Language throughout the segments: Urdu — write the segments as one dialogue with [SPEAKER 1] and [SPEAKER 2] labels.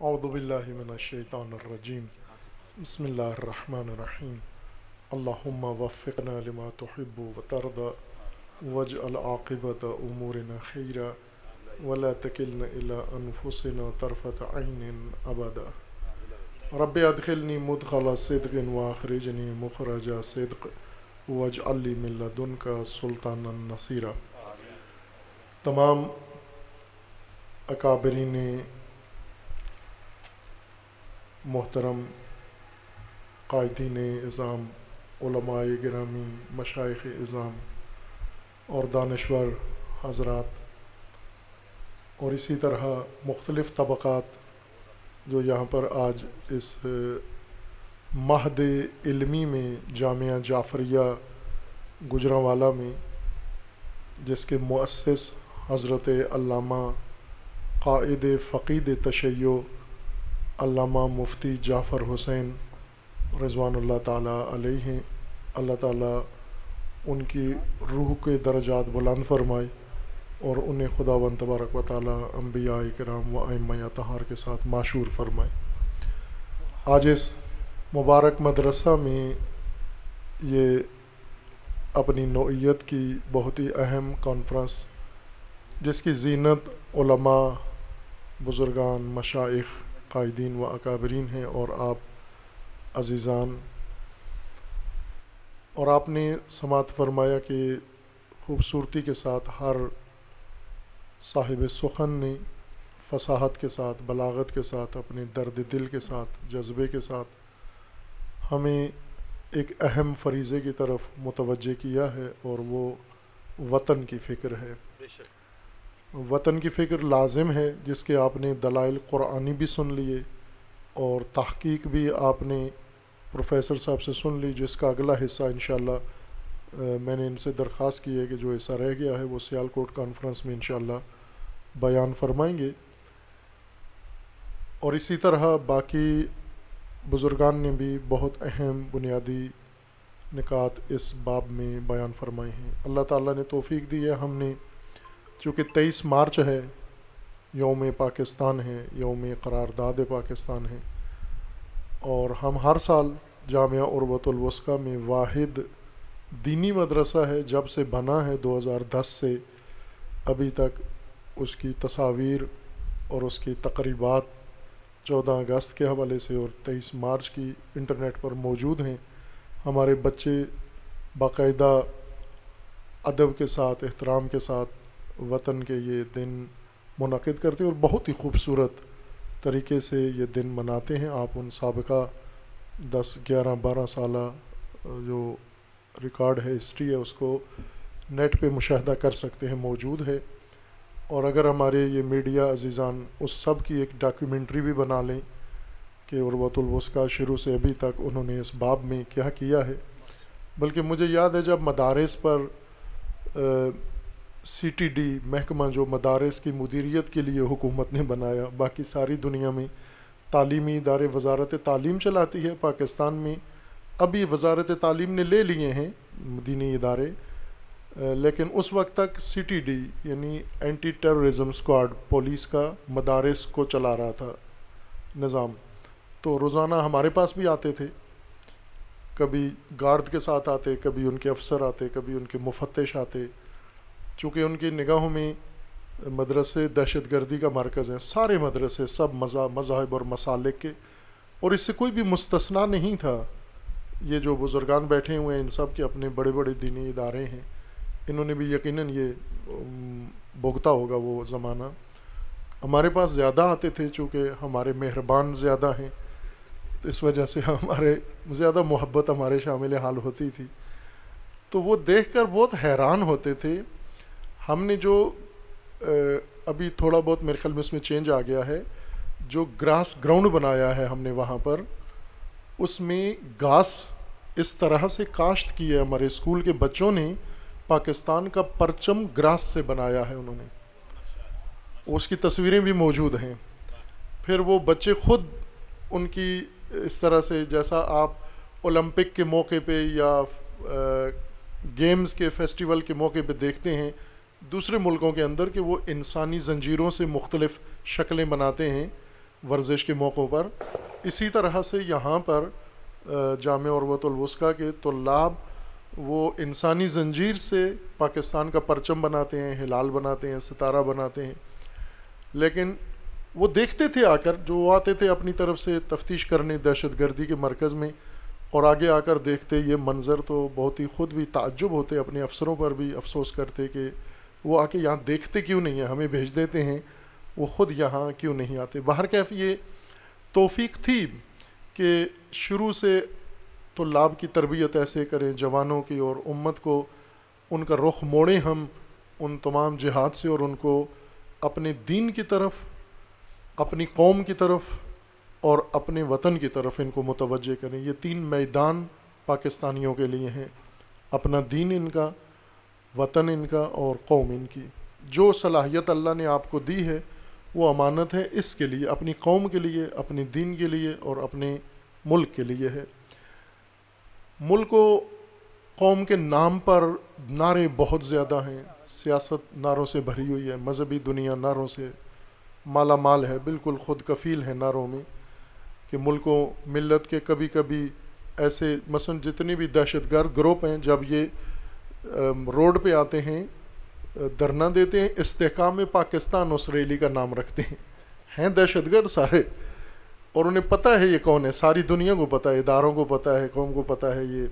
[SPEAKER 1] اعوذ باللہ من الشیطان الرجیم بسم اللہ الرحمن الرحیم اللہم وفقنا لما تحب وترضى واجعل عاقبۃ امورنا خیرا ولا تکلنا الی انفسنا طرفۃ عین ابدا رب ادخلنی مدخل صدق واخرجنی مخرج صدق واجعل لی من لدنک سلطانا نصیرا۔ تمام اکابرین محترم، قائدین اعظام، علماء گرامی، مشائخ اعظام اور دانشور حضرات، اور اسی طرح مختلف طبقات جو یہاں پر آج اس مہد علمی میں جامعہ جعفریہ گوجرانوالہ میں، جس کے مؤسس حضرت علامہ قائد فقید تشیع علامہ مفتی جعفر حسین رضوان اللہ تعالیٰ علیہ ہیں، اللہ تعالیٰ ان کی روح کے درجات بلند فرمائے اور انہیں خداوند تبارک و تعالیٰ انبیاء کرام و ائمہ اطہار کے ساتھ معشور فرمائے۔ آج اس مبارک مدرسہ میں یہ اپنی نوعیت کی بہت ہی اہم کانفرنس، جس کی زینت علماء، بزرگان، مشائخ، قائدین و اکابرین ہیں، اور آپ عزیزان، اور آپ نے سماعت فرمایا کہ خوبصورتی کے ساتھ ہر صاحب سخن نے فصاحت کے ساتھ، بلاغت کے ساتھ، اپنے درد دل کے ساتھ، جذبے کے ساتھ ہمیں ایک اہم فریضے کی طرف متوجہ کیا ہے، اور وہ وطن کی فکر ہے۔ وطن کی فکر لازم ہے، جس کے آپ نے دلائل قرآنی بھی سن لیے اور تحقیق بھی آپ نے پروفیسر صاحب سے سن لی، جس کا اگلا حصہ انشاءاللہ میں نے ان سے درخواست کی ہے کہ جو حصہ رہ گیا ہے وہ سیالکوٹ کانفرنس میں انشاءاللہ بیان فرمائیں گے، اور اسی طرح باقی بزرگان نے بھی بہت اہم بنیادی نکات اس باب میں بیان فرمائے ہیں۔ اللہ تعالیٰ نے توفیق دی ہے، ہم نے چونکہ 23 مارچ ہے، یوم پاکستان ہے، یوم قرارداد پاکستان ہے، اور ہم ہر سال جامعہ عروۃ الوثقیٰ میں واحد دینی مدرسہ ہے، جب سے بنا ہے 2010 سے ابھی تک اس کی تصاویر اور اس کی تقریبات 14 اگست کے حوالے سے اور 23 مارچ کی انٹرنیٹ پر موجود ہیں۔ ہمارے بچے باقاعدہ ادب کے ساتھ، احترام کے ساتھ وطن کے یہ دن منعقد کرتے ہیں اور بہت ہی خوبصورت طریقے سے یہ دن مناتے ہیں۔ آپ ان سابقہ 10، 11، 12 سالہ جو ریکارڈ ہے، ہسٹری ہے، اس کو نیٹ پہ مشاہدہ کر سکتے ہیں، موجود ہے۔ اور اگر ہمارے یہ میڈیا عزیزان اس سب کی ایک ڈاکیومنٹری بھی بنا لیں کہ عروۃ الوثقیٰ شروع سے ابھی تک انہوں نے اس باب میں کیا کیا ہے۔ بلکہ مجھے یاد ہے جب مدارس پر CTD محکمہ جو مدارس کی مدیریت کے لیے حکومت نے بنایا، باقی ساری دنیا میں تعلیمی ادارے وزارت تعلیم چلاتی ہے، پاکستان میں ابھی وزارت تعلیم نے لے لیے ہیں دینی ادارے، لیکن اس وقت تک CTD یعنی اینٹی ٹیررزم اسکواڈ پولیس کا مدارس کو چلا رہا تھا نظام۔ تو روزانہ ہمارے پاس بھی آتے تھے، کبھی گارڈ کے ساتھ آتے، کبھی ان کے افسر آتے، کبھی ان کے مفتش آتے، چونکہ ان کی نگاہوں میں مدرسے دہشت گردی کا مرکز ہیں، سارے مدرسے سب مذاہب اور مسالک کے، اور اس سے کوئی بھی مستثنا نہیں تھا۔ یہ جو بزرگان بیٹھے ہوئے ہیں ان سب کے اپنے بڑے بڑے دینی ادارے ہیں، انہوں نے بھی یقیناً یہ بھگتا ہوگا وہ زمانہ۔ ہمارے پاس زیادہ آتے تھے چونکہ ہمارے مہربان زیادہ ہیں، تو اس وجہ سے ہمارے زیادہ محبت ہمارے شامل حال ہوتی تھی، تو وہ دیکھ کر بہت حیران ہوتے تھے۔ ہم نے جو ابھی تھوڑا بہت میرے خیال میں اس میں چینج آ گیا ہے، جو گراس گراؤنڈ بنایا ہے ہم نے وہاں پر، اس میں گھاس اس طرح سے کاشت کی ہے، ہمارے اسکول کے بچوں نے پاکستان کا پرچم گراس سے بنایا ہے، انہوں نے، اس کی تصویریں بھی موجود ہیں۔ پھر وہ بچے خود ان کی اس طرح سے، جیسا آپ اولمپک کے موقع پہ یا گیمز کے فیسٹیول کے موقع پہ دیکھتے ہیں دوسرے ملکوں کے اندر کہ وہ انسانی زنجیروں سے مختلف شکلیں بناتے ہیں، ورزش کے موقعوں پر. اسی طرح سے یہاں پر جامعہ عروۃ الوثقیٰ کے طلاب وہ انسانی زنجیر سے پاکستان کا پرچم بناتے ہیں، ہلال بناتے ہیں، ستارہ بناتے ہیں. لیکن وہ دیکھتے تھے آ کر، جو آتے تھے اپنی طرف سے تفتیش کرنے دہشت گردی کے مرکز میں، اور آگے آ کر دیکھتے یہ منظر تو بہت ہی خود بھی تعجب ہوتے، اپنے افسروں پر بھی افسوس کرتے کہ وہ آ کے یہاں دیکھتے کیوں نہیں ہیں، ہمیں بھیج دیتے ہیں، وہ خود یہاں کیوں نہیں آتے. بہرکیف یہ توفیق تھی کہ شروع سے طلاب کی تربیت ایسے کریں، جوانوں کی، اور امت کو ان کا رخ موڑیں ہم ان تمام جہاد سے، اور ان کو اپنے دین کی طرف، اپنی قوم کی طرف اور اپنے وطن کی طرف ان کو متوجہ کریں. یہ 3 میدان پاکستانیوں کے لیے ہیں، اپنا دین ان کا، وطن ان کا اور قوم ان کی. جو صلاحیت اللہ نے آپ کو دی ہے وہ امانت ہے، اس کے لیے، اپنی قوم کے لیے، اپنے دین کے لیے اور اپنے ملک کے لیے ہے. ملک و قوم کے نام پر نعرے بہت زیادہ ہیں، سیاست نعروں سے بھری ہوئی ہے، مذہبی دنیا نعروں سے مالا مال ہے، بالکل خود کفیل ہے نعروں میں، کہ ملک و ملت کے کبھی کبھی ایسے مثلا جتنے بھی دہشت گرد گروپ ہیں، جب یہ روڈ پہ آتے ہیں، دھرنا دیتے ہیں، استحکام پاکستان اس ریلی کا نام رکھتے ہیں دہشت گرد سارے، اور انہیں پتہ ہے یہ کون ہے، ساری دنیا کو پتہ ہے، اداروں کو پتہ ہے، قوم کو پتہ ہے یہ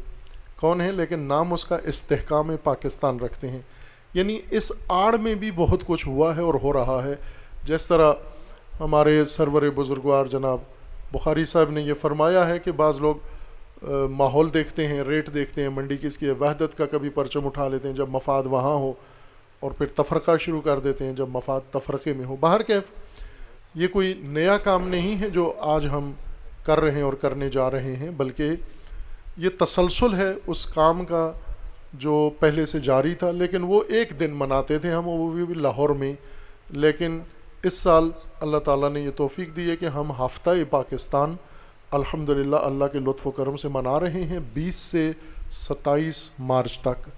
[SPEAKER 1] کون ہے، لیکن نام اس کا استحکام پاکستان رکھتے ہیں. یعنی اس آڑ میں بھی بہت کچھ ہوا ہے اور ہو رہا ہے. جس طرح ہمارے سرور بزرگوار جناب بخاری صاحب نے یہ فرمایا ہے کہ بعض لوگ ماحول دیکھتے ہیں، ریٹ دیکھتے ہیں، منڈی کس کی ہے، وحدت کا کبھی پرچم اٹھا لیتے ہیں جب مفاد وہاں ہو، اور پھر تفرقہ شروع کر دیتے ہیں جب مفاد تفرقے میں ہو. بہرکیف یہ کوئی نیا کام نہیں ہے جو آج ہم کر رہے ہیں اور کرنے جا رہے ہیں، بلکہ یہ تسلسل ہے اس کام کا جو پہلے سے جاری تھا. لیکن وہ ایک دن مناتے تھے ہم، وہ بھی لاہور میں. لیکن اس سال اللہ تعالیٰ نے یہ توفیق دی ہے کہ ہم ہفتہ پاکستان الحمدللہ اللہ کے لطف و کرم سے منا رہے ہیں 20 سے 27 مارچ تک.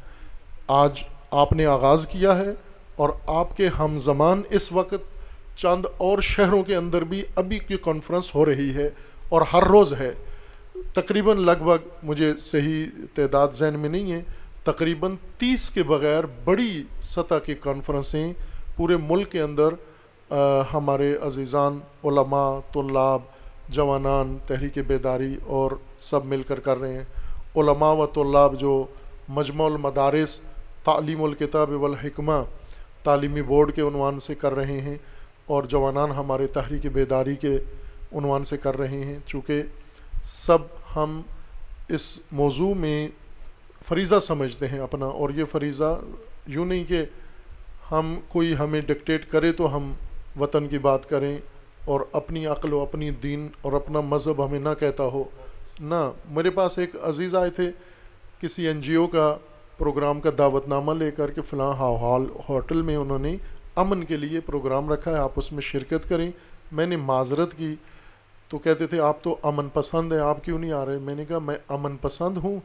[SPEAKER 1] آج آپ نے آغاز کیا ہے، اور آپ کے ہم زمان اس وقت چند اور شہروں کے اندر بھی ابھی کی کانفرنس ہو رہی ہے، اور ہر روز ہے. تقریباً لگ بھگ مجھے صحیح تعداد ذہن میں نہیں ہے، تقریباً 30 کے بغیر بڑی سطح کی کانفرنسیں پورے ملک کے اندر ہمارے عزیزان علماء، طلاب، جوانان، تحریک بیداری اور سب مل کر رہے ہیں. علماء و طلاب جو مجمع المدارس تعلیم الکتاب والحکمہ تعلیمی بورڈ کے عنوان سے کر رہے ہیں، اور جوانان ہمارے تحریک بیداری کے عنوان سے کر رہے ہیں. چونکہ سب ہم اس موضوع میں فریضہ سمجھتے ہیں اپنا، اور یہ فریضہ یوں نہیں کہ ہم کوئی ہمیں ڈکٹیٹ کرے تو ہم وطن کی بات کریں، اور اپنی عقل و اپنی دین اور اپنا مذہب ہمیں نہ کہتا ہو. نہ، میرے پاس ایک عزیز آئے تھے کسی NGO کا پروگرام کا دعوت نامہ لے کر کہ فلاں ہوٹل میں انہوں نے امن کے لیے پروگرام رکھا ہے، آپ اس میں شرکت کریں. میں نے معذرت کی تو کہتے تھے آپ تو امن پسند ہیں، آپ کیوں نہیں آ رہے؟ میں نے کہا میں امن پسند ہوں،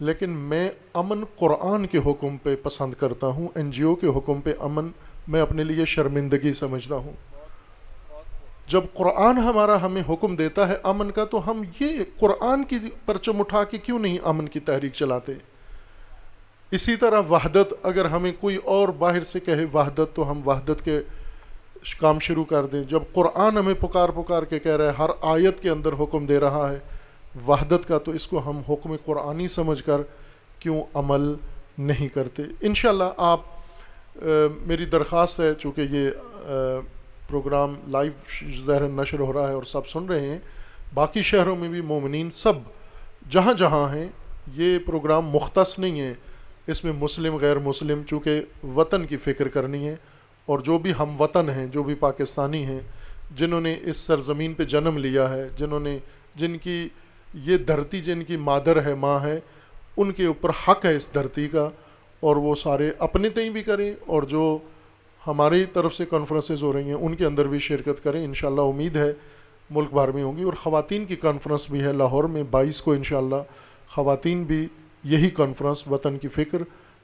[SPEAKER 1] لیکن میں امن قرآن کے حکم پہ پسند کرتا ہوں، NGO کے حکم پہ امن میں اپنے لیے شرمندگی سمجھتا ہوں. جب قرآن ہمارا ہمیں حکم دیتا ہے امن کا، تو ہم یہ قرآن کی پرچم اٹھا کے کیوں نہیں امن کی تحریک چلاتے؟ اسی طرح وحدت، اگر ہمیں کوئی اور باہر سے کہے وحدت تو ہم وحدت کے کام شروع کر دیں. جب قرآن ہمیں پکار کے کہہ رہا ہے، ہر آیت کے اندر حکم دے رہا ہے وحدت کا، تو اس کو ہم حکم قرآنی سمجھ کر کیوں عمل نہیں کرتے؟ انشاءاللہ آپ میری درخواست ہے، چونکہ یہ پروگرام لائیو ظاہر نشر ہو رہا ہے اور سب سن رہے ہیں، باقی شہروں میں بھی مومنین سب جہاں جہاں ہیں، یہ پروگرام مختص نہیں ہے، اس میں مسلم غیر مسلم، چونکہ وطن کی فکر کرنی ہے. اور جو بھی ہم وطن ہیں، جو بھی پاکستانی ہیں، جنہوں نے اس سرزمین پہ جنم لیا ہے، جن کی یہ دھرتی جن کی مادر ہے، ماں ہے، ان کے اوپر حق ہے اس دھرتی کا، اور وہ سارے اپنے تئیں بھی کریں، اور جو ہماری طرف سے کانفرنسز ہو رہی ہیں ان کے اندر بھی شرکت کریں. انشاءاللہ امید ہے ملک بھر میں ہوں گی. اور خواتین کی کانفرنس بھی ہے لاہور میں 22 کو انشاءاللہ، خواتین بھی یہی کانفرنس وطن کی فکر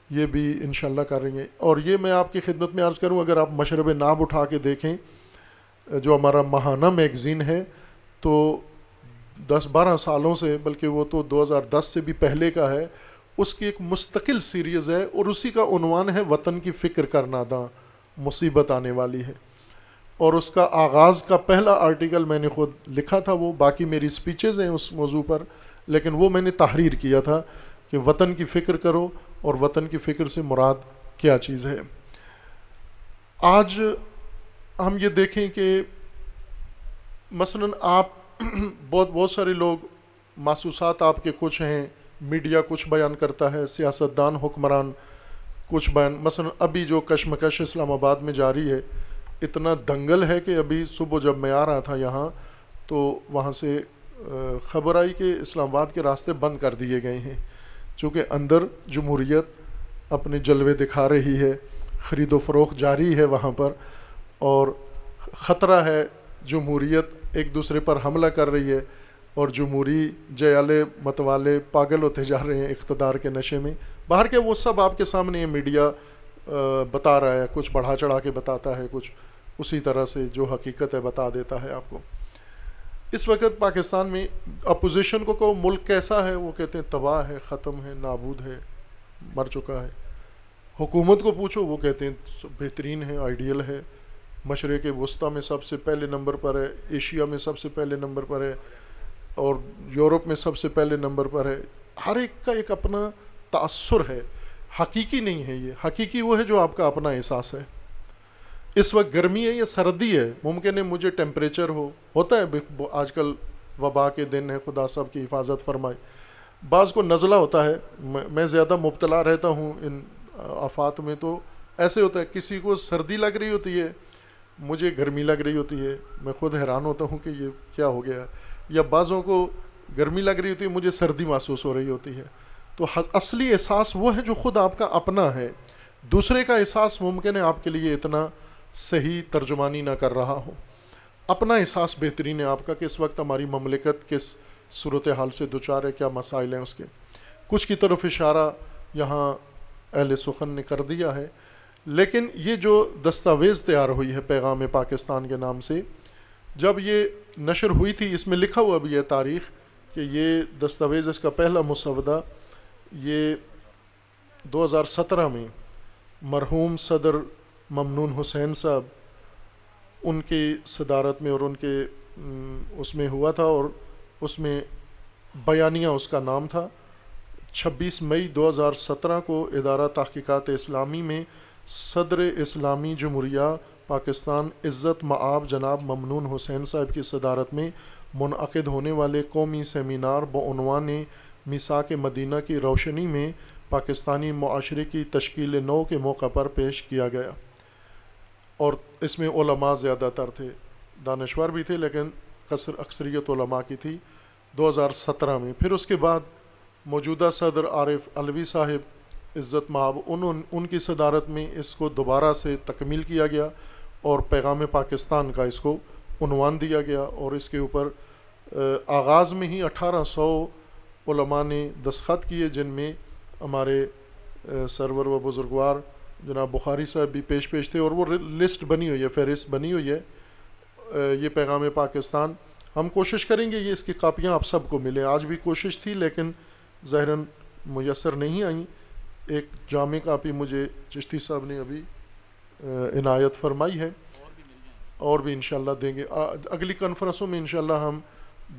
[SPEAKER 1] یہ بھی انشاءاللہ کر رہی ہیں. اور یہ میں آپ کی خدمت میں عرض کروں، اگر آپ مشرب ناب اٹھا کے دیکھیں جو ہمارا ماہانہ میگزین ہے، تو 10-12 سالوں سے، بلکہ وہ تو 2010 سے بھی پہلے کا ہے، اس کی ایک مستقل سیریز ہے، اور اسی کا عنوان ہے وطن کی فکر کرنا داں مصیبت آنے والی ہے۔ اور اس کا آغاز کا پہلا آرٹیکل میں نے خود لکھا تھا، وہ باقی میری سپیچز ہیں اس موضوع پر، لیکن وہ میں نے تحریر کیا تھا کہ وطن کی فکر کرو، اور وطن کی فکر سے مراد کیا چیز ہے۔ آج ہم یہ دیکھیں کہ مثلاً آپ بہت سارے لوگ، محسوسات آپ کے کچھ ہیں، میڈیا کچھ بیان کرتا ہے، سیاستدان حکمران کچھ بیان، مثلاً ابھی جو کشمکش اسلام آباد میں جاری ہے، اتنا دنگل ہے کہ ابھی صبح جب میں آ رہا تھا یہاں تو وہاں سے خبر آئی کہ اسلام آباد کے راستے بند کر دیے گئے ہیں، چونکہ اندر جمہوریت اپنے جلوے دکھا رہی ہے، خرید و فروخت جاری ہے وہاں پر، اور خطرہ ہے جمہوریت ایک دوسرے پر حملہ کر رہی ہے، اور جمہوری جیالے متوالے پاگل ہوتے جا رہے ہیں اقتدار کے نشے میں۔ باہر کے وہ سب آپ کے سامنے یہ میڈیا بتا رہا ہے، کچھ بڑھا چڑھا کے بتاتا ہے، کچھ اسی طرح سے جو حقیقت ہے بتا دیتا ہے آپ کو۔ اس وقت پاکستان میں اپوزیشن کو کہو ملک کیسا ہے، وہ کہتے ہیں تباہ ہے، ختم ہے، نابود ہے، مر چکا ہے۔ حکومت کو پوچھو، وہ کہتے ہیں بہترین ہے، آئیڈیل ہے، مشرق وسطیٰ میں سب سے پہلے نمبر پر ہے، ایشیا میں سب سے پہلے نمبر پر ہے، اور یورپ میں سب سے پہلے نمبر پر ہے۔ ہر ایک کا ایک اپنا تأثر ہے، حقیقی نہیں ہے یہ، حقیقی وہ ہے جو آپ کا اپنا احساس ہے۔ اس وقت گرمی ہے یا سردی ہے، ممکن ہے مجھے ٹیمپریچر ہوتا ہے، آج کل وبا کے دن ہے، خدا سب کی حفاظت فرمائے، بعض کو نزلہ ہوتا ہے، میں زیادہ مبتلا رہتا ہوں ان آفات میں، تو ایسے ہوتا ہے کسی کو سردی لگ رہی ہوتی ہے، مجھے گرمی لگ رہی ہوتی ہے، میں خود حیران ہوتا ہوں کہ یہ کیا ہو گیا ہے، یا بعضوں کو گرمی لگ رہی ہوتی ہے، مجھے سردی محسوس ہو رہی ہوتی ہے۔ تو اصلی احساس وہ ہے جو خود آپ کا اپنا ہے، دوسرے کا احساس ممکن ہے آپ کے لیے اتنا صحیح ترجمانی نہ کر رہا ہو، اپنا احساس بہترین ہے آپ کا کہ اس وقت ہماری مملکت کس صورتحال سے دوچار ہے، کیا مسائل ہیں اس کے، کچھ کی طرف اشارہ یہاں اہل سخن نے کر دیا ہے۔ لیکن یہ جو دستاویز تیار ہوئی ہے پیغام پاکستان کے نام سے، جب یہ نشر ہوئی تھی، اس میں لکھا ہوا بھی ہے تاریخ کہ یہ دستاویز، اس کا پہلا مسودہ یہ 2017 میں مرحوم صدر ممنون حسین صاحب ان کی صدارت میں اور ان کے اس میں ہوا تھا، اور اس میں بیانیہ اس کا نام تھا۔ 26 مئی 2017 کو ادارہ تحقیقات اسلامی میں صدر اسلامی جمہوریہ پاکستان عزت مآب جناب ممنون حسین صاحب کی صدارت میں منعقد ہونے والے قومی سیمینار بعنوان میثاق مدینہ کی روشنی میں پاکستانی معاشرے کی تشکیل نو کے موقع پر پیش کیا گیا، اور اس میں علماء زیادہ تر تھے، دانشور بھی تھے لیکن اکثریت علماء کی تھی 2017 میں۔ پھر اس کے بعد موجودہ صدر عارف علوی صاحب عزت مآب ان کی صدارت میں اس کو دوبارہ سے تکمیل کیا گیا، اور پیغام پاکستان کا اس کو عنوان دیا گیا، اور اس کے اوپر آغاز میں ہی 1800 علماء نے دستخط کیے، جن میں ہمارے سرور و بزرگوار جناب بخاری صاحب بھی پیش تھے، اور وہ لسٹ بنی ہوئی ہے، فہرست بنی ہوئی ہے یہ پیغام پاکستان۔ ہم کوشش کریں گے یہ اس کی کاپیاں آپ سب کو ملیں، آج بھی کوشش تھی لیکن ظاہراً میسر نہیں آئیں۔ ایک جامع کاپی مجھے چشتی صاحب نے ابھی عنایت فرمائی ہے، اور بھی انشاءاللہ دیں گے، اگلی کانفرنسوں میں انشاءاللہ ہم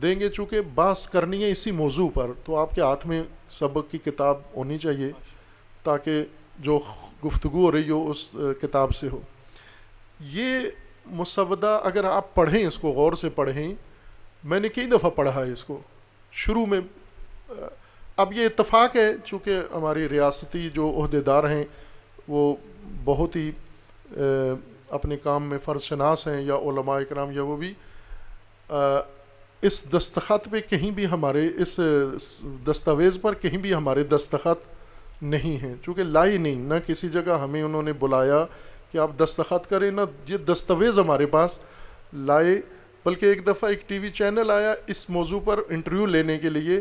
[SPEAKER 1] دیں گے، چونکہ بحث کرنی ہے اسی موضوع پر، تو آپ کے ہاتھ میں سبق کی کتاب ہونی چاہیے تاکہ جو گفتگو ہو رہی ہو اس کتاب سے ہو۔ یہ مسودہ اگر آپ پڑھیں، اس کو غور سے پڑھیں، میں نے کئی دفعہ پڑھا ہے اس کو شروع میں۔ اب یہ اتفاق ہے چونکہ ہماری ریاستی جو عہدیدار ہیں وہ بہت ہی اپنے کام میں فرض شناس ہیں، یا علماء اکرام، یا وہ بھی اس دستخط پہ کہیں بھی ہمارے اس دستاویز پر کہیں بھی ہمارے دستخط نہیں ہیں، چونکہ لائی نہیں، نہ کسی جگہ ہمیں انہوں نے بلایا کہ آپ دستخط کریں، نہ یہ دستاویز ہمارے پاس لائے۔ بلکہ ایک دفعہ ایک ٹی وی چینل آیا اس موضوع پر انٹرویو لینے کے لیے،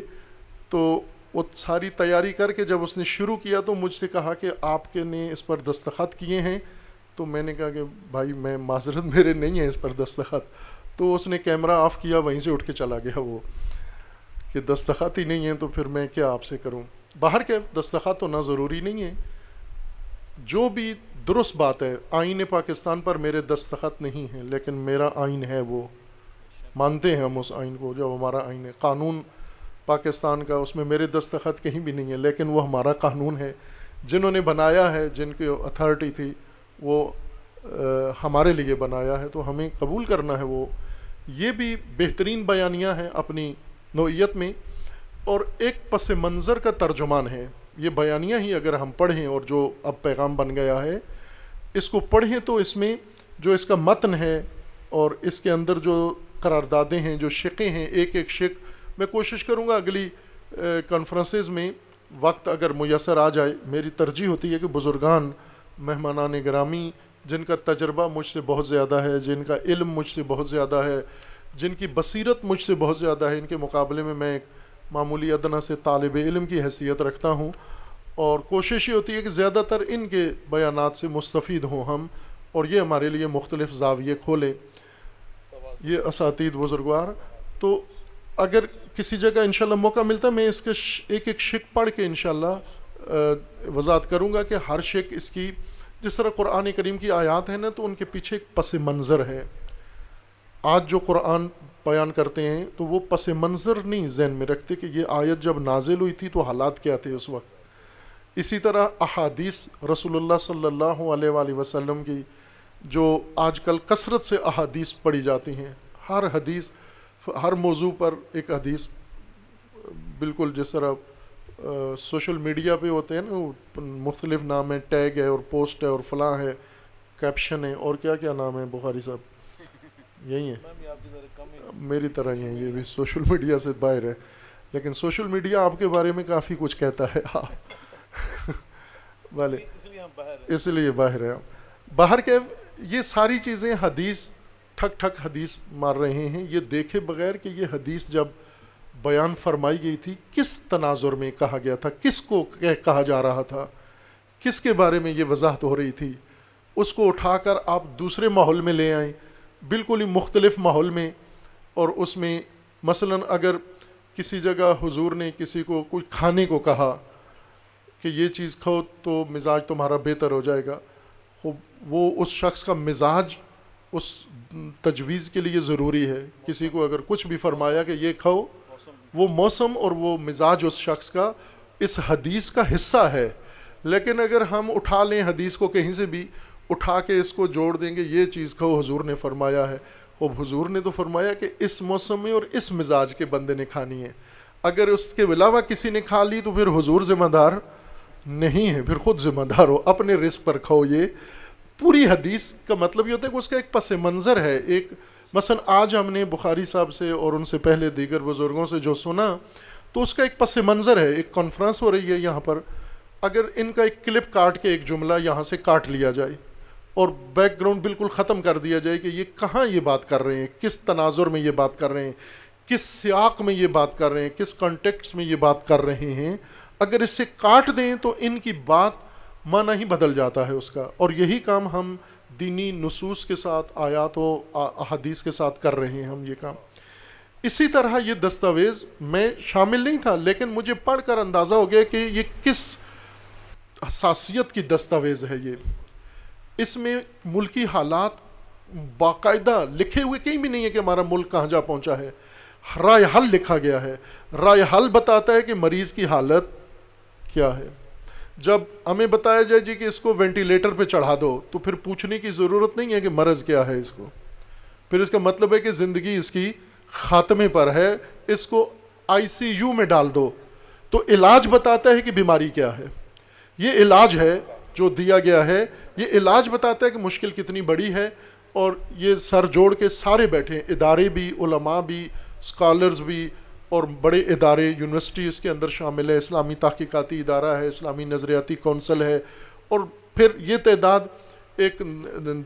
[SPEAKER 1] تو وہ ساری تیاری کر کے جب اس نے شروع کیا تو مجھ سے کہا کہ آپ کے نے اس پر دستخط کیے ہیں تو میں نے کہا کہ بھائی میں معذرت میرے نہیں ہے اس پر دستخط. تو اس نے کیمرہ آف کیا, وہیں سے اٹھ کے چلا گیا وہ کہ دستخط ہی نہیں ہے تو پھر میں کیا آپ سے کروں. باہر کے دستخط ہونا ضروری نہیں ہے, جو بھی درست بات ہے. آئین پاکستان پر میرے دستخط نہیں ہیں لیکن میرا آئین ہے, وہ مانتے ہیں ہم اس آئین کو جو ہمارا آئین ہے. قانون پاکستان کا, اس میں میرے دستخط کہیں بھی نہیں ہے لیکن وہ ہمارا قانون ہے. جنہوں نے بنایا ہے, جن کی اتھارٹی تھی, وہ ہمارے لیے بنایا ہے تو ہمیں قبول کرنا ہے. وہ یہ بھی بہترین بیانیہ ہیں اپنی نوعیت میں اور ایک پس منظر کا ترجمان ہے. یہ بیانیہ ہی اگر ہم پڑھیں اور جو اب پیغام بن گیا ہے اس کو پڑھیں تو اس میں جو اس کا متن ہے اور اس کے اندر جو قراردادیں ہیں, جو شقیں ہیں, ایک ایک شق میں کوشش کروں گا اگلی کانفرنسز میں وقت اگر میسر آ جائے. میری ترجیح ہوتی ہے کہ بزرگان, مہمانان گرامی جن کا تجربہ مجھ سے بہت زیادہ ہے, جن کا علم مجھ سے بہت زیادہ ہے, جن کی بصیرت مجھ سے بہت زیادہ ہے, ان کے مقابلے میں ایک معمولی ادنا سے طالب علم کی حیثیت رکھتا ہوں اور کوشش یہ ہوتی ہے کہ زیادہ تر ان کے بیانات سے مستفید ہوں ہم اور یہ ہمارے لیے مختلف زاویے کھولے یہ اساتید بزرگوار. تو اگر کسی جگہ انشاءاللہ موقع ملتا میں اس کے ایک ایک شق پڑھ کے انشاءاللہ وضاحت کروں گا کہ ہر شق اس کی, جس طرح قرآن کریم کی آیات ہیں نا تو ان کے پیچھے ایک پس منظر ہے. آج جو قرآن بیان کرتے ہیں تو وہ پس منظر نہیں ذہن میں رکھتے کہ یہ آیت جب نازل ہوئی تھی تو حالات کیا تھے اس وقت. اسی طرح احادیث رسول اللہ صلی اللہ علیہ وآلہ وسلم کی جو آج کل کثرت سے احادیث پڑھی جاتی ہیں, ہر حدیث ہر موضوع پر ایک حدیث, بالکل جس طرح سوشل میڈیا پہ ہوتے ہیں نا مختلف نام ہے, ٹیگ ہے اور پوسٹ ہے اور فلاں ہے, کیپشن ہے اور کیا کیا نام ہے بخاری صاحب, یہی ہے میری طرح ہی ہیں یہ بھی سوشل میڈیا سے باہر ہے لیکن سوشل میڈیا آپ کے بارے میں کافی کچھ کہتا ہے آپ والے اس لیے باہر ہے. باہر کے یہ ساری چیزیں حدیث ٹھک ٹھک حدیث مار رہے ہیں یہ دیکھے بغیر کہ یہ حدیث جب بیان فرمائی گئی تھی کس تناظر میں کہا گیا تھا, کس کو کہا جا رہا تھا, کس کے بارے میں یہ وضاحت ہو رہی تھی, اس کو اٹھا کر آپ دوسرے ماحول میں لے آئیں, بالکل ہی مختلف ماحول میں. اور اس میں مثلا اگر کسی جگہ حضور نے کسی کو کچھ کھانے کو کہا کہ یہ چیز کھاؤ تو مزاج تمہارا بہتر ہو جائے گا, وہ اس شخص کا مزاج اس تجویز کے لیے ضروری ہے. کسی کو اگر کچھ بھی فرمایا کہ یہ کھاؤ, وہ موسم اور وہ مزاج اس شخص کا اس حدیث کا حصہ ہے. لیکن اگر ہم اٹھا لیں حدیث کو کہیں سے بھی اٹھا کے اس کو جوڑ دیں گے یہ چیز کھاؤ حضور نے فرمایا ہے, اب حضور نے تو فرمایا کہ اس موسم میں اور اس مزاج کے بندے نے کھانی ہے. اگر اس کے علاوہ کسی نے کھا لی تو پھر حضور ذمہ دار نہیں ہے, پھر خود ذمہ دار ہو, اپنے رزق پر کھاؤ. یہ پوری حدیث کا مطلب یہ ہوتا ہے کہ اس کا ایک پس منظر ہے. ایک مثلا آج ہم نے بخاری صاحب سے اور ان سے پہلے دیگر بزرگوں سے جو سنا تو اس کا ایک پس منظر ہے. ایک کانفرنس ہو رہی ہے یہاں پر, اگر ان کا ایک کلپ کاٹ کے ایک جملہ یہاں سے کاٹ لیا جائے اور بیک گراؤنڈ بالکل ختم کر دیا جائے کہ یہ کہاں یہ بات کر رہے ہیں, کس تناظر میں یہ بات کر رہے ہیں, کس سیاق میں یہ بات کر رہے ہیں, کس کانٹیکسٹ میں یہ بات کر رہے ہیں, اگر اس سے کاٹ دیں تو ان کی بات معنی ہی بدل جاتا ہے اس کا. اور یہی کام ہم دینی نصوص کے ساتھ, آیات و احادیث کے ساتھ کر رہے ہیں ہم یہ کام. اسی طرح یہ دستاویز میں شامل نہیں تھا لیکن مجھے پڑھ کر اندازہ ہو گیا کہ یہ کس حساسیت کی دستاویز ہے. یہ اس میں ملکی حالات باقاعدہ لکھے ہوئے کہیں بھی نہیں ہے کہ ہمارا ملک کہاں جا پہنچا ہے. رائے حل لکھا گیا ہے, رائے حل بتاتا ہے کہ مریض کی حالت کیا ہے. جب ہمیں بتایا جائے جی کہ اس کو وینٹیلیٹر پہ چڑھا دو تو پھر پوچھنے کی ضرورت نہیں ہے کہ مرض کیا ہے اس کو, پھر اس کا مطلب ہے کہ زندگی اس کی خاتمے پر ہے, اس کو آئی سی یو میں ڈال دو. تو علاج بتاتا ہے کہ بیماری کیا ہے. یہ علاج ہے جو دیا گیا ہے, یہ علاج بتاتا ہے کہ مشکل کتنی بڑی ہے. اور یہ سر جوڑ کے سارے بیٹھے ہیں, ادارے بھی, علماء بھی, اسکالرز بھی, اور بڑے ادارے, یونیورسٹی اس کے اندر شامل ہے, اسلامی تحقیقاتی ادارہ ہے, اسلامی نظریاتی کونسل ہے. اور پھر یہ تعداد ایک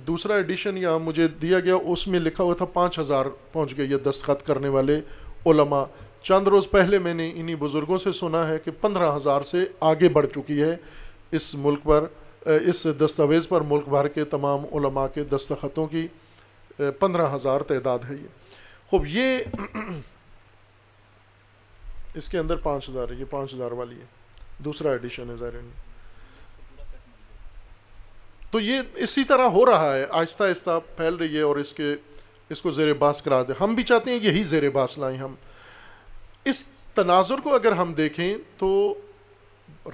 [SPEAKER 1] دوسرا ایڈیشن یہاں مجھے دیا گیا اس میں لکھا ہوا تھا 5000 پہنچ گئے یہ دستخط کرنے والے علماء. چند روز پہلے میں نے انہی بزرگوں سے سنا ہے کہ 15000 سے آگے بڑھ چکی ہے اس ملک پر اس دستاویز پر ملک بھر کے تمام علماء کے دستخطوں کی 15,000 تعداد ہے یہ. خوب یہ اس کے اندر 5,000 ہے, یہ 5,000 والی ہے, دوسرا ایڈیشن ہے ظاہر. تو یہ اسی طرح ہو رہا ہے, آہستہ آہستہ پھیل رہی ہے, اور اس کو زیر باس قرار دیں. ہم بھی چاہتے ہیں یہی زیر باس لائیں. ہم اس تناظر کو اگر ہم دیکھیں تو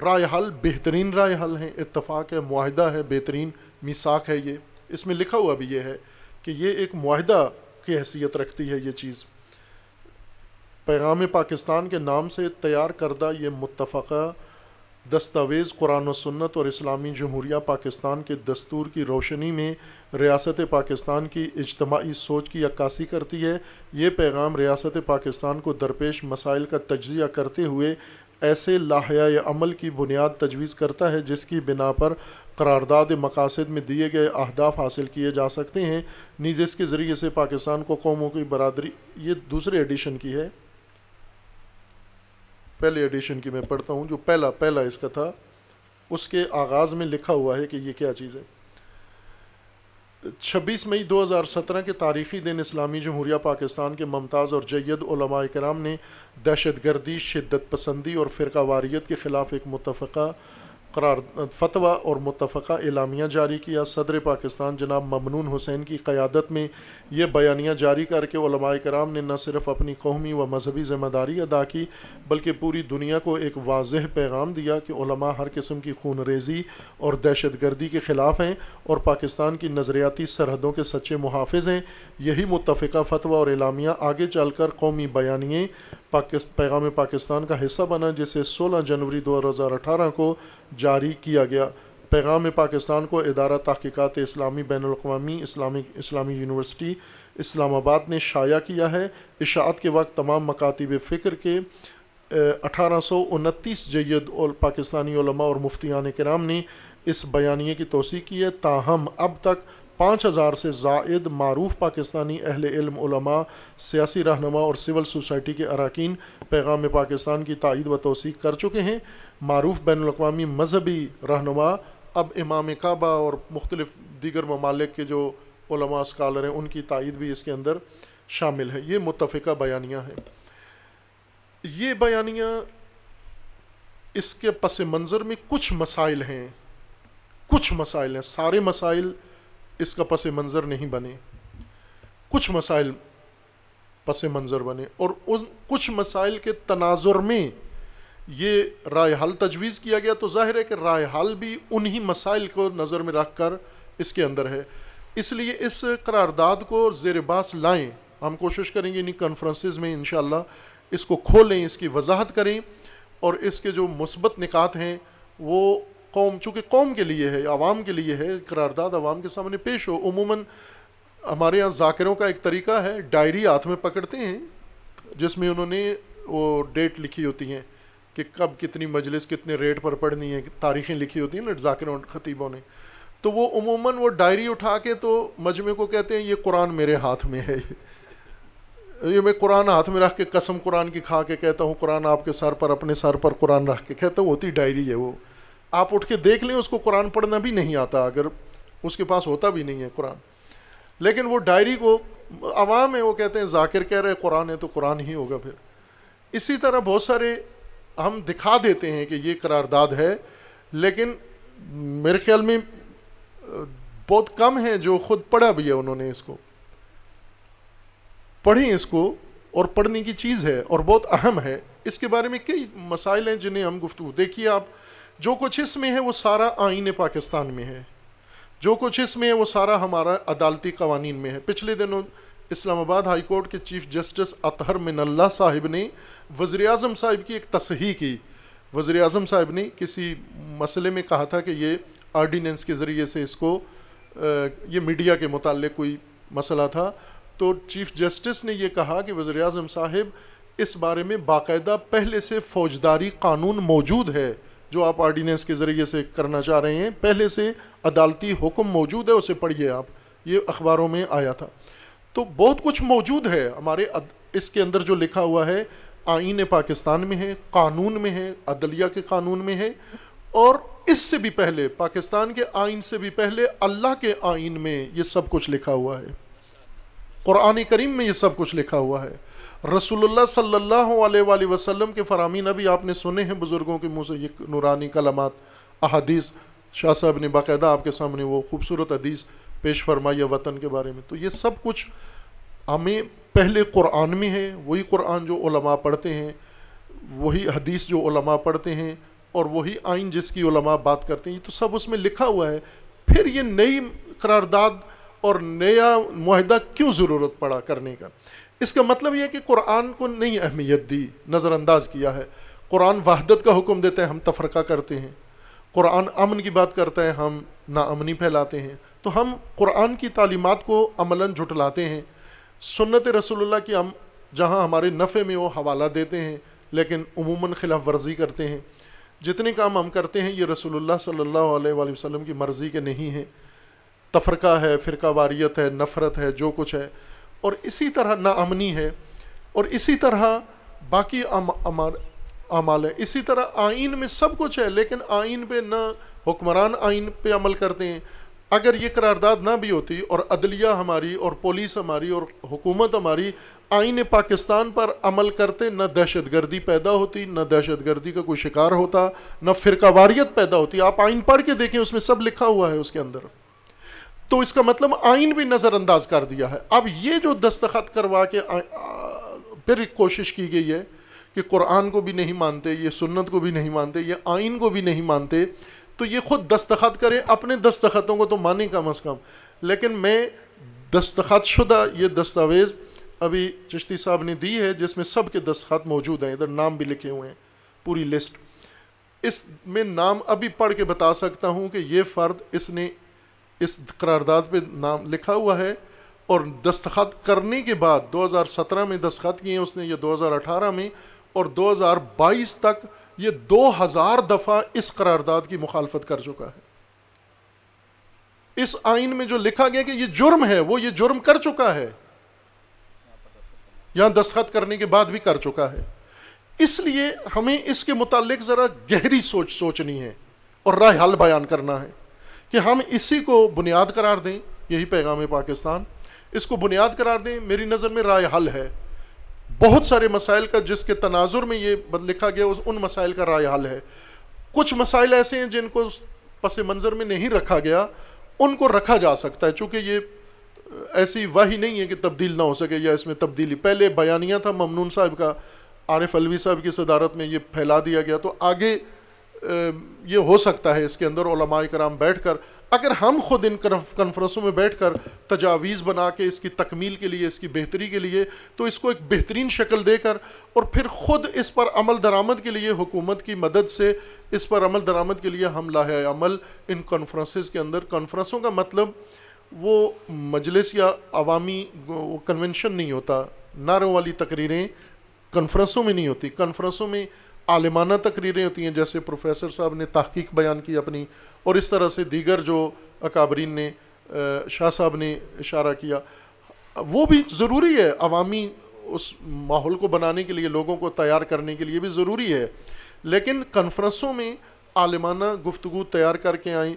[SPEAKER 1] رائے حل بہترین رائے حل ہیں, اتفاق ہے, معاہدہ ہے, بہترین میثاق ہے. یہ اس میں لکھا ہوا بھی یہ ہے کہ یہ ایک معاہدہ کی حیثیت رکھتی ہے. یہ چیز پیغام پاکستان کے نام سے تیار کردہ یہ متفقہ دستاویز قرآن و سنت اور اسلامی جمہوریہ پاکستان کے دستور کی روشنی میں ریاست پاکستان کی اجتماعی سوچ کی عکاسی کرتی ہے. یہ پیغام ریاست پاکستان کو درپیش مسائل کا تجزیہ کرتے ہوئے ایسے لائحہ عمل کی بنیاد تجویز کرتا ہے جس کی بنا پر قرارداد مقاصد میں دیے گئے اہداف حاصل کیے جا سکتے ہیں. نیز اس کے ذریعے سے پاکستان کو قوموں کی برادری, یہ دوسرے ایڈیشن کی ہے, پہلے ایڈیشن کی میں پڑھتا ہوں جو پہلا اس کا تھا. اس کے آغاز میں لکھا ہوا ہے کہ یہ کیا چیز ہے. 26 مئی 2017 کے تاریخی دن اسلامی جمہوریہ پاکستان کے ممتاز اور جید علماء کرام نے دہشت گردی, شدت پسندی اور فرقہ واریت کے خلاف ایک متفقہ فتویٰ اور متفقہ اعلامیہ جاری کیا. صدر پاکستان جناب ممنون حسین کی قیادت میں یہ بیانیہ جاری کر کے علماء کرام نے نہ صرف اپنی قومی و مذہبی ذمہ داری ادا کی بلکہ پوری دنیا کو ایک واضح پیغام دیا کہ علماء ہر قسم کی خون ریزی اور دہشت گردی کے خلاف ہیں اور پاکستان کی نظریاتی سرحدوں کے سچے محافظ ہیں. یہی متفقہ فتویٰ اور اعلامیہ آگے چل کر قومی بیانیے پیغام پاکستان کا حصہ بنا جسے 16 جنوری 2018 کو جاری کیا گیا. پیغام پاکستان کو ادارہ تحقیقات اسلامی بین الاقوامی اسلامی یونیورسٹی اسلام آباد نے شائع کیا ہے. اشاعت کے وقت تمام مکاتب فکر کے 1829 جید پاکستانی علماء اور مفتیان کرام نے اس بیانیے کی توثیق کی ہے. تاہم اب تک 5,000 سے زائد معروف پاکستانی اہل علم, علماء, سیاسی رہنما اور سول سوسائٹی کے اراکین پیغام پاکستان کی تائید و توثیق کر چکے ہیں. معروف بین الاقوامی مذہبی رہنما اب امام کعبہ اور مختلف دیگر ممالک کے جو علماء اسکالر ہیں ان کی تائید بھی اس کے اندر شامل ہے. یہ متفقہ بیانیہ ہے. یہ بیانیہ اس کے پس منظر میں کچھ مسائل ہیں, سارے مسائل اس کا پس منظر نہیں بنے, کچھ مسائل پس منظر بنے, اور ان کچھ مسائل کے تناظر میں یہ رائے حل تجویز کیا گیا. تو ظاہر ہے کہ رائے حل بھی انہی مسائل کو نظر میں رکھ کر اس کے اندر ہے. اس لیے اس قرارداد کو زیر باس لائیں. ہم کوشش کریں گے انہی کانفرنسز میں انشاءاللہ اس کو کھولیں, اس کی وضاحت کریں, اور اس کے جو مثبت نکات ہیں وہ چونکہ قوم کے لیے ہے, عوام کے لیے ہے, قرارداد عوام کے سامنے پیش ہو. عموماً ہمارے ہاں ذاکروں کا ایک طریقہ ہے, ڈائری ہاتھ میں پکڑتے ہیں جس میں انہوں نے وہ ڈیٹ لکھی ہوتی ہیں کہ کب کتنی مجلس کتنے ریٹ پر پڑھنی ہے, تاریخیں لکھی ہوتی ہیں نا ذاکروں خطیبوں نے. تو وہ عموماً وہ ڈائری اٹھا کے تو مجمع کو کہتے ہیں یہ قرآن میرے ہاتھ میں ہے, یہ میں قرآن ہاتھ میں رکھ کے قسم قرآن کی کھا کے کہتا ہوں قرآن آپ کے سر پر, اپنے سر پر قرآن رکھ کے کہتا ہوں, ہوتی ڈائری ہے وہ. آپ اٹھ کے دیکھ لیں اس کو قرآن پڑھنا بھی نہیں آتا, اگر اس کے پاس ہوتا بھی نہیں ہے قرآن, لیکن وہ ڈائری کو عوام ہے وہ کہتے ہیں ذاکر کہہ رہے قرآن ہے تو قرآن ہی ہوگا. پھر اسی طرح بہت سارے ہم دکھا دیتے ہیں کہ یہ قرارداد ہے, لیکن میرے خیال میں بہت کم ہیں جو خود پڑھا بھی ہے, انہوں نے اس کو پڑھیں اس کو, اور پڑھنے کی چیز ہے اور بہت اہم ہے. اس کے بارے میں کئی مسائل ہیں جنہیں ہم گفتگو. دیکھیے آپ, جو کچھ اس میں ہے وہ سارا آئین پاکستان میں ہے, جو کچھ اس میں ہے وہ سارا ہمارا عدالتی قوانین میں ہے. پچھلے دنوں اسلام آباد ہائی کورٹ کے چیف جسٹس اطہر من اللہ صاحب نے وزیر اعظم صاحب کی ایک تصحیح کی. وزیر اعظم صاحب نے کسی مسئلے میں کہا تھا کہ یہ آرڈیننس کے ذریعے سے اس کو, یہ میڈیا کے متعلق کوئی مسئلہ تھا, تو چیف جسٹس نے یہ کہا کہ وزیر اعظم صاحب اس بارے میں باقاعدہ پہلے سے فوجداری قانون موجود ہے, جو آپ آرڈیننس کے ذریعے سے کرنا چاہ رہے ہیں پہلے سے عدالتی حکم موجود ہے, اسے پڑھیے آپ, یہ اخباروں میں آیا تھا. تو بہت کچھ موجود ہے ہمارے اس کے اندر جو لکھا ہوا ہے آئین پاکستان میں ہے, قانون میں ہے, عدلیہ کے قانون میں ہے, اور اس سے بھی پہلے، پاکستان کے آئین سے بھی پہلے اللہ کے آئین میں یہ سب کچھ لکھا ہوا ہے، قرآن کریم میں یہ سب کچھ لکھا ہوا ہے، رسول اللہ صلی اللہ علیہ وآلہ وسلم کے فرامین ابھی آپ نے سنے ہیں بزرگوں کے منہ سے، یہ نورانی کلمات احادیث شاہ صاحب نے باقاعدہ آپ کے سامنے وہ خوبصورت حدیث پیش فرمائی ہے وطن کے بارے میں. تو یہ سب کچھ ہمیں پہلے قرآن میں ہے، وہی قرآن جو علماء پڑھتے ہیں، وہی حدیث جو علماء پڑھتے ہیں، اور وہی آئین جس کی علماء بات کرتے ہیں، یہ تو سب اس میں لکھا ہوا ہے. پھر یہ نئی قرارداد اور نیا معاہدہ کیوں ضرورت پڑا کرنے کا؟ اس کا مطلب یہ ہے کہ قرآن کو نہیں اہمیت دی، نظر انداز کیا ہے. قرآن وحدت کا حکم دیتا ہے، ہم تفرقہ کرتے ہیں. قرآن امن کی بات کرتا ہے، ہم ناامنی پھیلاتے ہیں. تو ہم قرآن کی تعلیمات کو عملاً جھٹلاتے ہیں. سنت رسول اللہ کی ہم جہاں ہمارے نفع میں وہ حوالہ دیتے ہیں لیکن عموماً خلاف ورزی کرتے ہیں. جتنے کام ہم کرتے ہیں یہ رسول اللہ صلی اللہ علیہ وآلہ وسلم کی مرضی کے نہیں ہیں. تفرقہ ہے، فرقہ واریت ہے، نفرت ہے، جو کچھ ہے، اور اسی طرح ناامنی ہے، اور اسی طرح باقی اعمال ہے. اسی طرح آئین میں سب کچھ ہے، لیکن آئین پہ نہ حکمران آئین پہ عمل کرتے ہیں. اگر یہ قرارداد نہ بھی ہوتی اور عدلیہ ہماری اور پولیس ہماری اور حکومت ہماری آئین پاکستان پر عمل کرتے، نہ دہشت گردی پیدا ہوتی، نہ دہشت گردی کا کوئی شکار ہوتا، نہ فرقہ واریت پیدا ہوتی. آپ آئین پڑھ کے دیکھیں، اس میں سب لکھا ہوا ہے اس کے اندر. تو اس کا مطلب آئین بھی نظر انداز کر دیا ہے. اب یہ جو دستخط کروا کے پھر ایک کوشش کی گئی ہے کہ قرآن کو بھی نہیں مانتے، یہ سنت کو بھی نہیں مانتے، یہ آئین کو بھی نہیں مانتے، تو یہ خود دستخط کریں. اپنے دستخطوں کو تو مانیں کم از کم، لیکن میں دستخط شدہ یہ دستاویز ابھی چشتی صاحب نے دی ہے جس میں سب کے دستخط موجود ہیں، ادھر نام بھی لکھے ہوئے ہیں، پوری لسٹ. اس میں نام ابھی پڑھ کے بتا سکتا ہوں کہ یہ فرد اس نے اس قرارداد پہ نام لکھا ہوا ہے، اور دستخط کرنے کے بعد 2017 میں دستخط کیے ہیں اس نے، یہ 2018 میں، اور 2022 تک یہ 2000 دفعہ اس قرارداد کی مخالفت کر چکا ہے. اس آئین میں جو لکھا گیا کہ یہ جرم ہے، وہ یہ جرم کر چکا ہے، یہاں دستخط کرنے کے بعد بھی کر چکا ہے. اس لیے ہمیں اس کے متعلق ذرا گہری سوچنی ہے اور رائے حل بیان کرنا ہے کہ ہم اسی کو بنیاد قرار دیں. یہی پیغام پاکستان، اس کو بنیاد قرار دیں. میری نظر میں رائے حل ہے بہت سارے مسائل کا، جس کے تناظر میں یہ لکھا گیا ان مسائل کا رائے حل ہے. کچھ مسائل ایسے ہیں جن کو پس منظر میں نہیں رکھا گیا، ان کو رکھا جا سکتا ہے، چونکہ یہ ایسی واہی نہیں ہے کہ تبدیل نہ ہو سکے یا اس میں تبدیلی. پہلے بیانیہ تھا ممنون صاحب کا، عارف علوی صاحب کی صدارت میں یہ پھیلا دیا گیا، تو آگے یہ ہو سکتا ہے اس کے اندر علماء کرام بیٹھ کر، اگر ہم خود ان کانفرنسوں میں بیٹھ کر تجاویز بنا کے اس کی تکمیل کے لیے، اس کی بہتری کے لیے، تو اس کو ایک بہترین شکل دے کر، اور پھر خود اس پر عمل درآمد کے لیے حکومت کی مدد سے اس پر عمل درآمد کے لیے ہم لاہے عمل ان کانفرنسز کے اندر. کانفرنسوں کا مطلب وہ مجلس یا عوامی کنونشن نہیں ہوتا، نعروں والی تقریریں کانفرنسوں میں نہیں ہوتی. کانفرنسوں میں عالمانہ تقریریں ہوتی ہیں، جیسے پروفیسر صاحب نے تحقیق بیان کی اپنی، اور اس طرح سے دیگر جو اکابرین نے، شاہ صاحب نے اشارہ کیا، وہ بھی ضروری ہے. عوامی اس ماحول کو بنانے کے لیے، لوگوں کو تیار کرنے کے لیے بھی ضروری ہے. لیکن کانفرنسوں میں عالمانہ گفتگو تیار کر کے آئیں،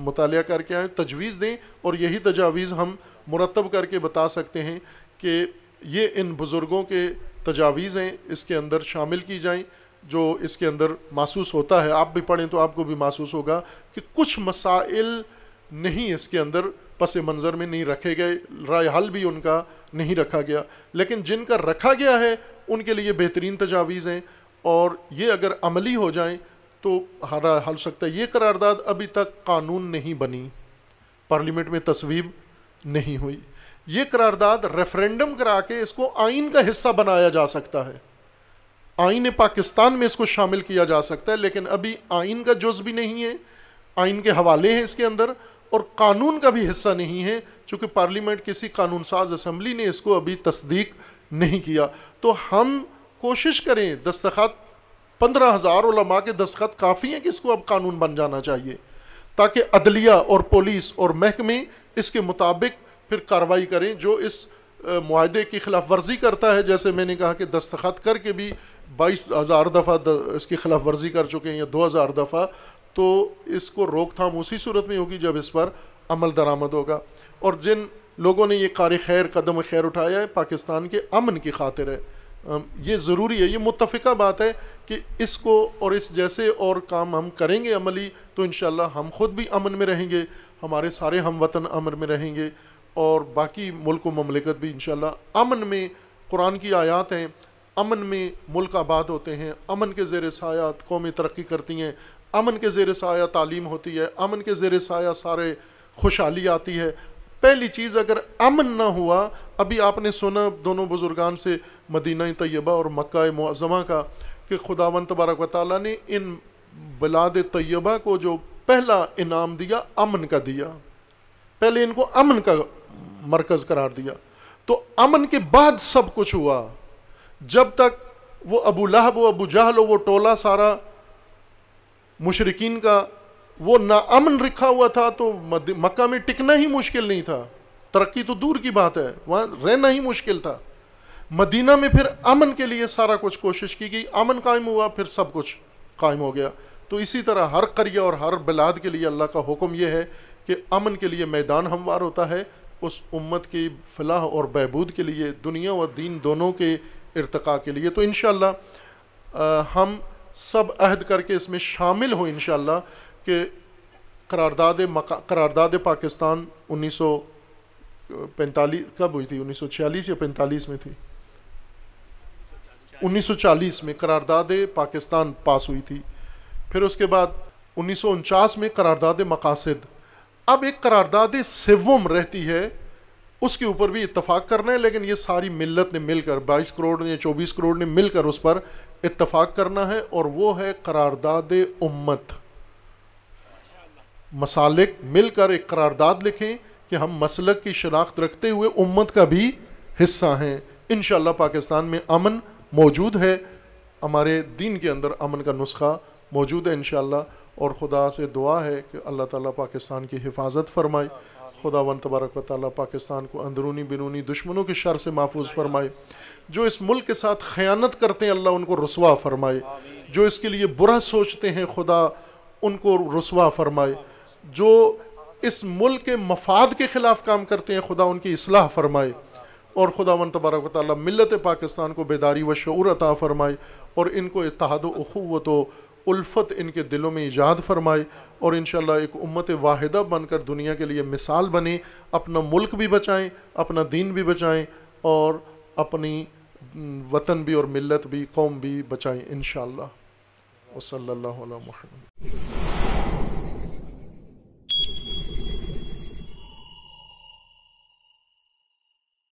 [SPEAKER 1] مطالعہ کر کے آئیں، تجویز دیں، اور یہی تجاویز ہم مرتب کر کے بتا سکتے ہیں کہ یہ ان بزرگوں کے تجاویز ہیں، اس کے اندر شامل کی جائیں. جو اس کے اندر محسوس ہوتا ہے، آپ بھی پڑھیں تو آپ کو بھی محسوس ہوگا کہ کچھ مسائل نہیں اس کے اندر پس منظر میں نہیں رکھے گئے، رائے حل بھی ان کا نہیں رکھا گیا، لیکن جن کا رکھا گیا ہے ان کے لیے بہترین تجاویز ہیں، اور یہ اگر عملی ہو جائیں تو رائے حل سکتا ہے. یہ قرارداد ابھی تک قانون نہیں بنی، پارلیمنٹ میں تصویب نہیں ہوئی. یہ قرارداد ریفرینڈم کرا کے اس کو آئین کا حصہ بنایا جا سکتا ہے، آئین پاکستان میں اس کو شامل کیا جا سکتا ہے، لیکن ابھی آئین کا جز بھی نہیں ہے، آئین کے حوالے ہیں اس کے اندر، اور قانون کا بھی حصہ نہیں ہے، چونکہ پارلیمنٹ کسی قانون ساز اسمبلی نے اس کو ابھی تصدیق نہیں کیا. تو ہم کوشش کریں، دستخط 15,000 علماء کے دستخط کافی ہیں کہ اس کو اب قانون بن جانا چاہیے، تاکہ عدلیہ اور پولیس اور محکمے اس کے مطابق پھر کارروائی کریں. جو اس معاہدے کی خلاف ورزی کرتا ہے، جیسے میں نے کہا کہ دستخط کر کے بھی 22,000 دفعہ اس کی خلاف ورزی کر چکے ہیں یا 2,000 دفعہ، تو اس کو روک تھام اسی صورت میں ہوگی جب اس پر عمل درآمد ہوگا. اور جن لوگوں نے یہ کار خیر قدم خیر اٹھایا ہے پاکستان کے امن کی خاطر ہے. یہ ضروری ہے, یہ متفقہ بات ہے کہ اس کو اور اس جیسے اور کام ہم کریں گے عملی تو انشاءاللہ ہم خود بھی امن میں رہیں گے, ہمارے سارے ہم وطن امن میں رہیں گے, اور باقی ملک و مملکت بھی انشاءاللہ امن میں. قرآن کی آیات ہیں, امن میں ملک آباد ہوتے ہیں, امن کے زیر سایہ قومیں ترقی کرتی ہیں, امن کے زیر سایہ تعلیم ہوتی ہے, امن کے زیر سایہ سارے خوشحالی آتی ہے. پہلی چیز اگر امن نہ ہوا, ابھی آپ نے سنا دونوں بزرگان سے مدینہ طیبہ اور مکہ معظمہ کا کہ خداوند تبارک و تعالیٰ نے ان بلاد طیبہ کو جو پہلا انعام دیا امن کا دیا, پہلے ان کو امن کا مرکز قرار دیا. تو امن کے بعد سب کچھ ہوا. جب تک وہ ابو لہب و ابو جہل و وہ ٹولہ سارا مشرکین کا وہ ناامن رکھا ہوا تھا تو مکہ میں ٹکنا ہی مشکل نہیں تھا, ترقی تو دور کی بات ہے, وہاں رہنا ہی مشکل تھا. مدینہ میں پھر امن کے لیے سارا کچھ کوشش کی گئی, امن قائم ہوا, پھر سب کچھ قائم ہو گیا. تو اسی طرح ہر قریہ اور ہر بلاد کے لیے اللہ کا حکم یہ ہے کہ امن کے لیے میدان ہموار ہوتا ہے, اس امت کی فلاح اور بہبود کے لیے, دنیا و دین دونوں کے ارتقاء کے لیے. تو انشاءاللہ ہم سب عہد کر کے اس میں شامل ہوں انشاءاللہ کہ قرارداد پاکستان 1945 کب ہوئی تھی, 1946 یا 45 میں تھی, 1940 میں قرارداد پاکستان پاس ہوئی تھی. پھر اس کے بعد 1949 میں قرارداد مقاصد. اب ایک قرارداد سوم رہتی ہے, اس کے اوپر بھی اتفاق کرنا ہے, لیکن یہ ساری ملت نے مل کر 22 کروڑ یا 24 کروڑ نے مل کر اس پر اتفاق کرنا ہے, اور وہ ہے قرارداد امت. مسالک مل کر ایک قرارداد لکھیں کہ ہم مسلک کی شناخت رکھتے ہوئے امت کا بھی حصہ ہیں. انشاءاللہ پاکستان میں امن موجود ہے, ہمارے دین کے اندر امن کا نسخہ موجود ہے انشاءاللہ. اور خدا سے دعا ہے کہ اللہ تعالیٰ پاکستان کی حفاظت فرمائے, خداوند تبارک و تعالیٰ پاکستان کو اندرونی بیرونی دشمنوں کے شر سے محفوظ فرمائے. جو اس ملک کے ساتھ خیانت کرتے ہیں اللہ ان کو رسوا فرمائے, جو اس کے لیے برا سوچتے ہیں خدا ان کو رسوا فرمائے, جو اس ملک کے مفاد کے خلاف کام کرتے ہیں خدا ان کی اصلاح فرمائے, اور خداوند تبارک و تعالیٰ ملت پاکستان کو بیداری و شعور عطا فرمائے, اور ان کو اتحاد و اخوت و الفت ان کے دلوں میں ایجاد فرمائے, اور انشاءاللہ ایک امت واحدہ بن کر دنیا کے لیے مثال بنے, اپنا ملک بھی بچائیں, اپنا دین بھی بچائیں, اور اپنی وطن بھی اور ملت بھی قوم بھی بچائیں انشاءاللہ. وصلی اللہ علی محمد.